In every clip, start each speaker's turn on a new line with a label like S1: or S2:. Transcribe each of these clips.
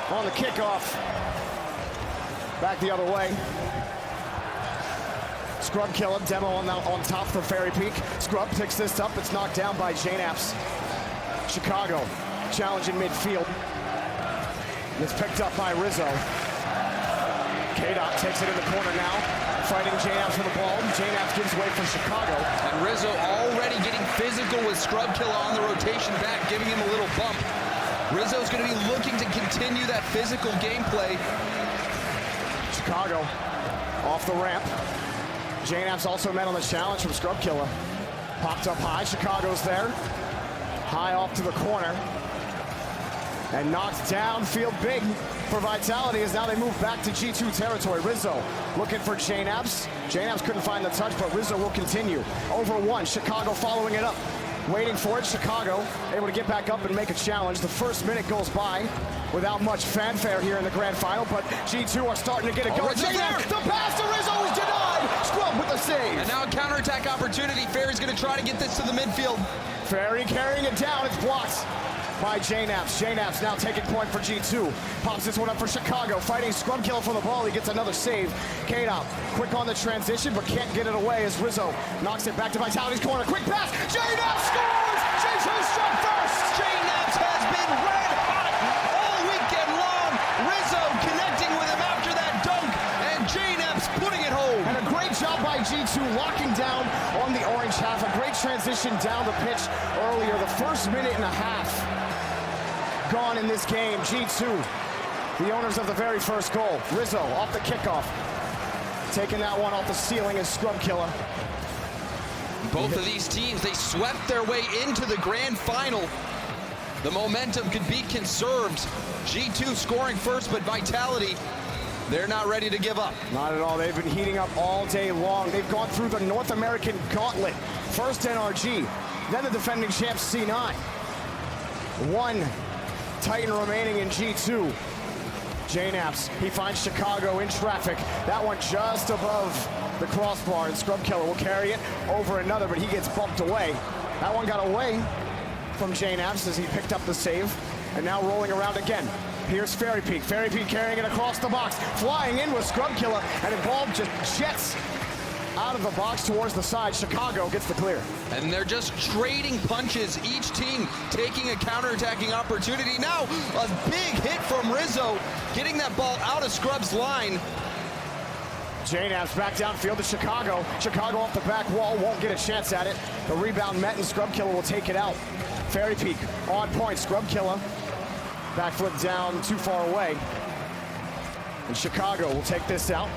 S1: on the kickoff. Back the other way. Scrub killer, demo on top for Fairy Peak. Scrub picks this up, it's knocked down by J-Naps. Chicago, challenge in midfield. It's picked up by Rizzo. K-Dot takes it in the corner now, fighting J-Naps for the ball. J-Naps gives way for Chicago.
S2: And Rizzo already getting physical with Scrub killer on the rotation back, giving him a little bump. Rizzo's going to be looking to continue that physical gameplay.
S1: Chicago off the ramp. J-Naps also met on the challenge from Scrub Killer. Popped up high, Chicago's there. High off to the corner. And knocked downfield big for Vitality as now they move back to G2 territory. Rizzo looking for J-Naps. J-Naps couldn't find the touch, but Rizzo will continue. Over one, Chicago following it up. Waiting for it, Chicago able to get back up and make a challenge. The first minute goes by without much fanfare here in the grand final, but G2 are starting to get it going. The pass to Rizzo is denied! Scrub with the save!
S2: And now a counterattack opportunity. Fairy's going to try to get this to the midfield.
S1: Fairy carrying it down, it's blocked by J-Naps. J-Naps now taking point for G2. Pops this one up for Chicago, fighting Scrub Killer for the ball. He gets another save. K-Dot quick on the transition, but can't get it away as Rizzo knocks it back to Vitality's corner. Quick pass, J-Naps scores! G2 struck first!
S2: J-Naps has been red hot all weekend long. Rizzo connecting with him after that dunk, and J-Naps putting it home.
S1: And a great job by G2 locking down on the orange half. A great transition down the pitch earlier. The first minute and a half gone in this game. G2, the owners of the very first goal. Rizzo off the kickoff. Taking that one off the ceiling is Scrub Killer.
S2: Both of these teams, they swept their way into the grand final. The momentum could be conserved. G2 scoring first, but Vitality, they're not ready to give up.
S1: Not at all. They've been heating up all day long. They've gone through the North American gauntlet. First NRG, then the defending champs C9. One Titan remaining in G2. J-Naps, he finds Chicago in traffic. That one just above the crossbar, and Scrub Killer will carry it over another, but he gets bumped away. That one got away from J-Naps as he picked up the save, and now rolling around again. Here's Fairy Peak. Fairy Peak carrying it across the box, flying in with Scrub Killer, and the ball just jets out of the box towards the side. Chicago gets the clear.
S2: And they're just trading punches, each team taking a counterattacking opportunity. Now, a big hit from Rizzo, getting that ball out of Scrub's line.
S1: J-Naps back downfield to Chicago. Chicago off the back wall, won't get a chance at it. The rebound met and Scrub Killer will take it out. Fairy Peak on point, Scrub Killer. Backflip down too far away. And Chicago will take this out.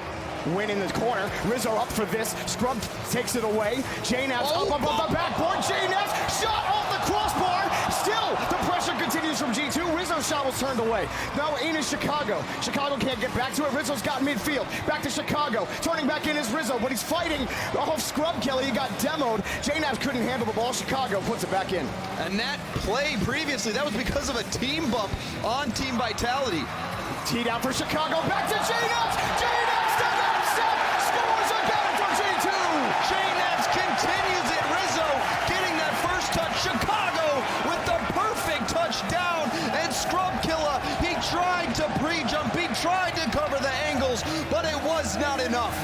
S1: Win in the corner. Rizzo up for this. Scrub takes it away. J-Naps up above the backboard. J-Naps shot off the crossbar. Still, the pressure continues from G2. Rizzo's shot was turned away. Now in is Chicago. Chicago can't get back to it. Rizzo's got midfield. Back to Chicago. Turning back in is Rizzo, but he's fighting off Scrub Killer. He got demoed. J-Naps couldn't handle the ball. Chicago puts it back in.
S2: And that play previously, that was because of a team bump on Team Vitality.
S1: Teed out for Chicago. Back to J-Naps. J-Naps step out set. Scores again for G2.
S2: J-Naps continues it. Rizzo getting that first touch. Chicago with the perfect touchdown. And Scrub Killer, he tried to pre-jump. He tried to cover the angles, but it was not enough.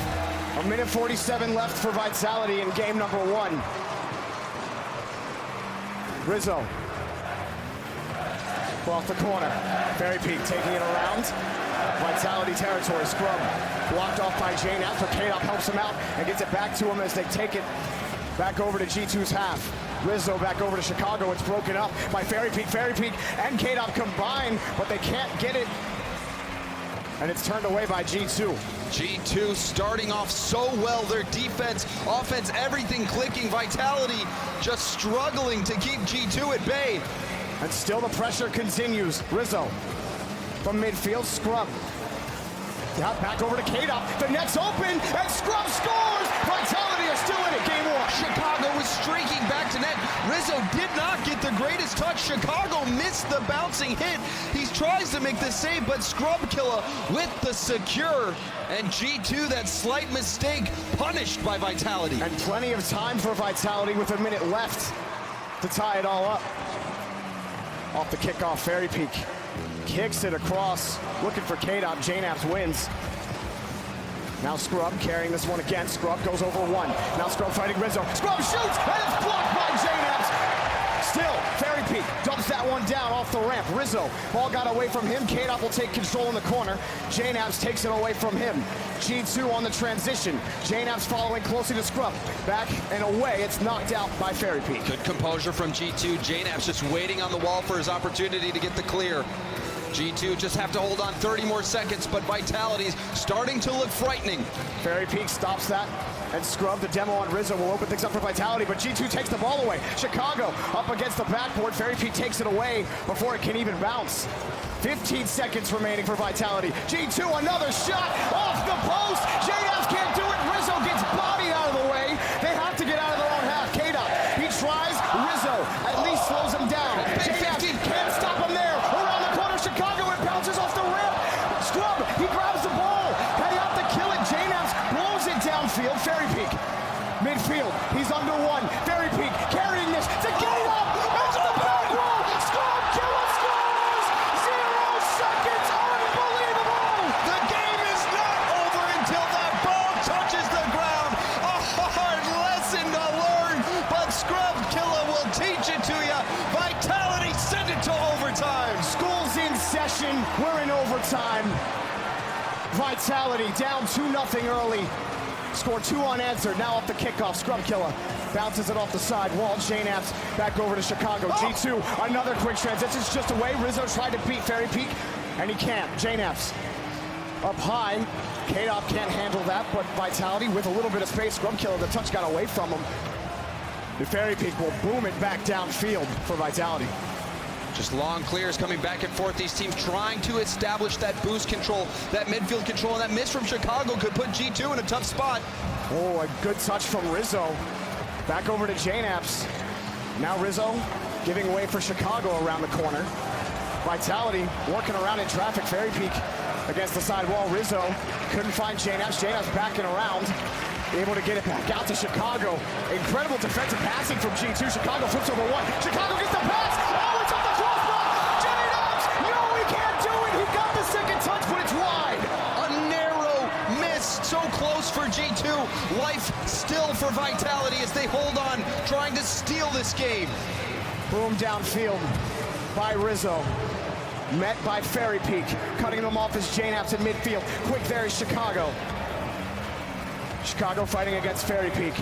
S1: A minute 47 left for Vitality in game number one. Rizzo. Off the corner. Fairy Peak taking it around. Vitality territory. Scrub blocked off by J-Naps, but K-Dot helps him out and gets it back to him as they take it back over to G2's half. Rizzo back over to Chicago. It's broken up by Fairy Peak. Fairy Peak and K-Dot combine, but they can't get it. And it's turned away by G2.
S2: G2 starting off so well. Their defense, offense, everything clicking. Vitality just struggling to keep G2 at bay.
S1: And still the pressure continues. Rizzo from midfield, Scrub. Back over to K-Dot. The net's open, and Scrub scores! Vitality are still in it, game one.
S2: Chicago was streaking back to net. Rizzo did not get the greatest touch. Chicago missed the bouncing hit. He tries to make the save, but Scrub Killer with the secure. And G2, that slight mistake, punished by Vitality.
S1: And plenty of time for Vitality with a minute left to tie it all up. Off the kickoff, Fairy Peak Kicks it across, looking for K-Dop. J-Naps wins. Now Scrub carrying this one again. Scrub goes over one. Now Scrub fighting Rizzo. Scrub shoots, and it's blocked by J-Naps. Still, Fairy Peak dumps that one down off the ramp. Rizzo, ball got away from him. K-Dop will take control in the corner. J-Naps takes it away from him. G2 on the transition. J-Naps following closely to Scrub. Back and away, it's knocked out by Fairy Peak.
S2: Good composure from G2. J-Naps just waiting on the wall for his opportunity to get the clear. G2 just have to hold on 30 more seconds, but Vitality's starting to look frightening.
S1: Fairy Peak stops that, and Scrub, the demo on Rizzo, will open things up for Vitality, but G2 takes the ball away. Chicago up against the backboard. Fairy Peak takes it away before it can even bounce. 15 seconds remaining for Vitality. G2, another shot off the post. J-Naps can't do it. Rizzo gets bodied out of the way. They have to get out of their own half. K-Dop, he tries. Rizzo at least slows him down. J-Naps can't stop him there. Around the corner, Chicago, it bounces off the rim. Scrub, he grabs the ball. They have to kill it. J-Naps blows it downfield. Fairy Peak, midfield, he's under one. Fairy Peak carrying this to K-Dop. Into the back wall. Scrub, Killer scores. 0 seconds. Unbelievable.
S2: The game is not over until that ball touches the ground. A hard lesson to learn, but Scrub Killer will teach it to you. Vitality send it to overtime.
S1: School's in session. We're in overtime. Vitality down 2-0 early. Score 2 unanswered. Now off the kickoff. Scrub Killer bounces it off the side wall. J-Naps back over to Chicago. G2, another quick transition. It's just away. Rizzo tried to beat Fairy Peak, and he can't. J-Naps up high. K-Dop can't handle that, but Vitality with a little bit of space. Scrub Killer, the touch got away from him. The Fairy Peak will boom it back downfield for Vitality.
S2: Just long clears coming back and forth. These teams trying to establish that boost control, that midfield control, and that miss from Chicago could put G2 in a tough spot.
S1: Oh, a good touch from Rizzo. Back over to J-Naps. Now Rizzo giving way for Chicago around the corner. Vitality working around in traffic. Fairy Peak against the side wall. Rizzo couldn't find J-Naps. J-Naps backing around. Able to get it back out to Chicago. Incredible defensive passing from G2. Chicago flips over one. Chicago gets the pass. Oh, it's off the crossbar. J-Naps. No, he can't do it. He got the second touch, but it's wide.
S2: A narrow miss. So close for G2. Life still for Vitality as they hold on, trying to steal this game.
S1: Boom downfield by Rizzo. Met by Fairy Peak. Cutting them off as J-Naps in midfield. Quick there is Chicago. Chicago fighting against Fairy Peak.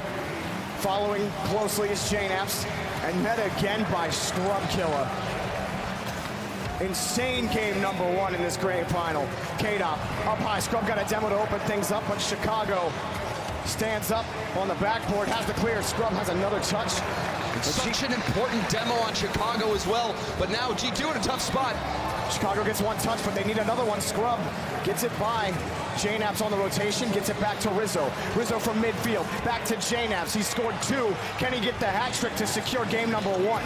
S1: Following closely is J-Naps. And met again by Scrub Killer. Insane game number 1 in this grand final. K-Dop up high. Scrub got a demo to open things up, but Chicago stands up on the backboard, has the clear. Scrub has another touch.
S2: Such an important demo on Chicago as well, but now G2 in a tough spot.
S1: Chicago gets one touch, but they need another one. Scrub gets it by J-Naps on the rotation, gets it back to Rizzo. Rizzo from midfield, back to J-Naps. He scored 2. Can he get the hat trick to secure game number 1?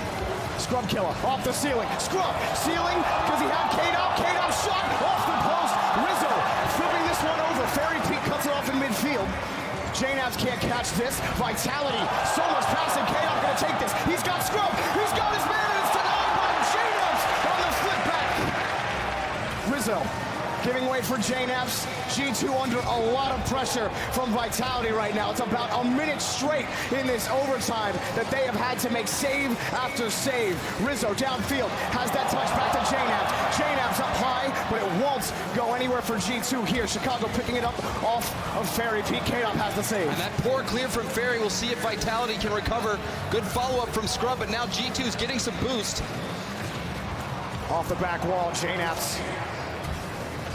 S1: Scrub Killer off the ceiling. Scrub ceiling because he had K-Dop. K-Dop shot off the post. Rizzo flipping this one over. Fairy Peak cuts it off in midfield. J-Naps can't catch this. Vitality, so much passing. K-Dop gonna take this. He's got Scrub. He's got his man, and it's denied by J-Naps on the flip back. Rizzo giving way for J-Naps. G2 under a lot of pressure from Vitality right now. It's about a minute straight in this overtime that they have had to make save after save. Rizzo downfield has that touch back to J-Naps. J-Naps up high, but it won't go anywhere for G2 here. Chicago picking it up off of Fairy Peak. K-Dop has the save.
S2: And that poor clear from Fairy, we'll see if Vitality can recover. Good follow-up from Scrub, but now G2 is getting some boost.
S1: Off the back wall, J-Naps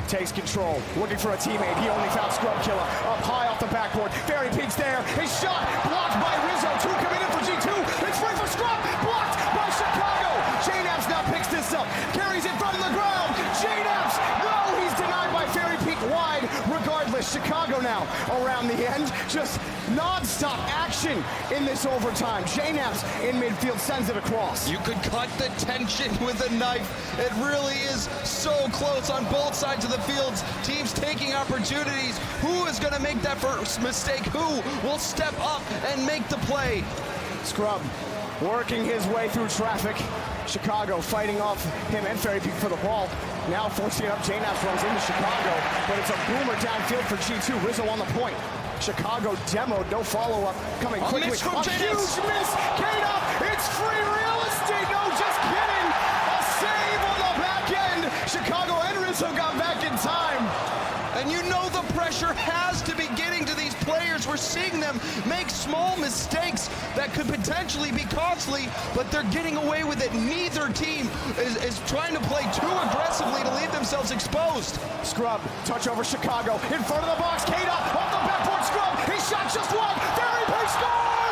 S1: takes control, looking for a teammate. He only found Scrub Killer up high off the backboard. Fairy Peak's there. His shot blocked by Rizzo. 2 committed for G2. It's free for Scrub. Blocked by Chicago. J-Naps now picks this up. Carries it from the ground. J-Naps. No, he's denied by Fairy Peak wide. Regardless, Chicago now around the end. Just non-stop action in this overtime. J-Naps in midfield sends it across.
S2: You could cut the tension with a knife. It really is so close on both sides of the fields. Teams taking opportunities. Who is going to make that first mistake? Who will step up and make the play?
S1: Scrub working his way through traffic. Chicago fighting off him and Fairy Peak for the ball. Now forcing it up, J-Naps runs into Chicago, but it's a boomer downfield for G2. Rizzo on the point. Chicago demoed, no follow-up, coming quickly.
S2: Miss from
S1: A
S2: J-Naps.
S1: huge miss, Kata, it's free real estate. No, just kidding. A save on the back end. Chicago and Rizzo got back in time.
S2: And you know the pressure has to be getting to these players. We're seeing them make small mistakes that could potentially be costly, but they're getting away with it. Neither team is trying to play too aggressively to leave themselves exposed.
S1: Scrub, touch over Chicago, in front of the box, Kata, off the backboard, Scrub, he shot just one, Fairy Peak scores!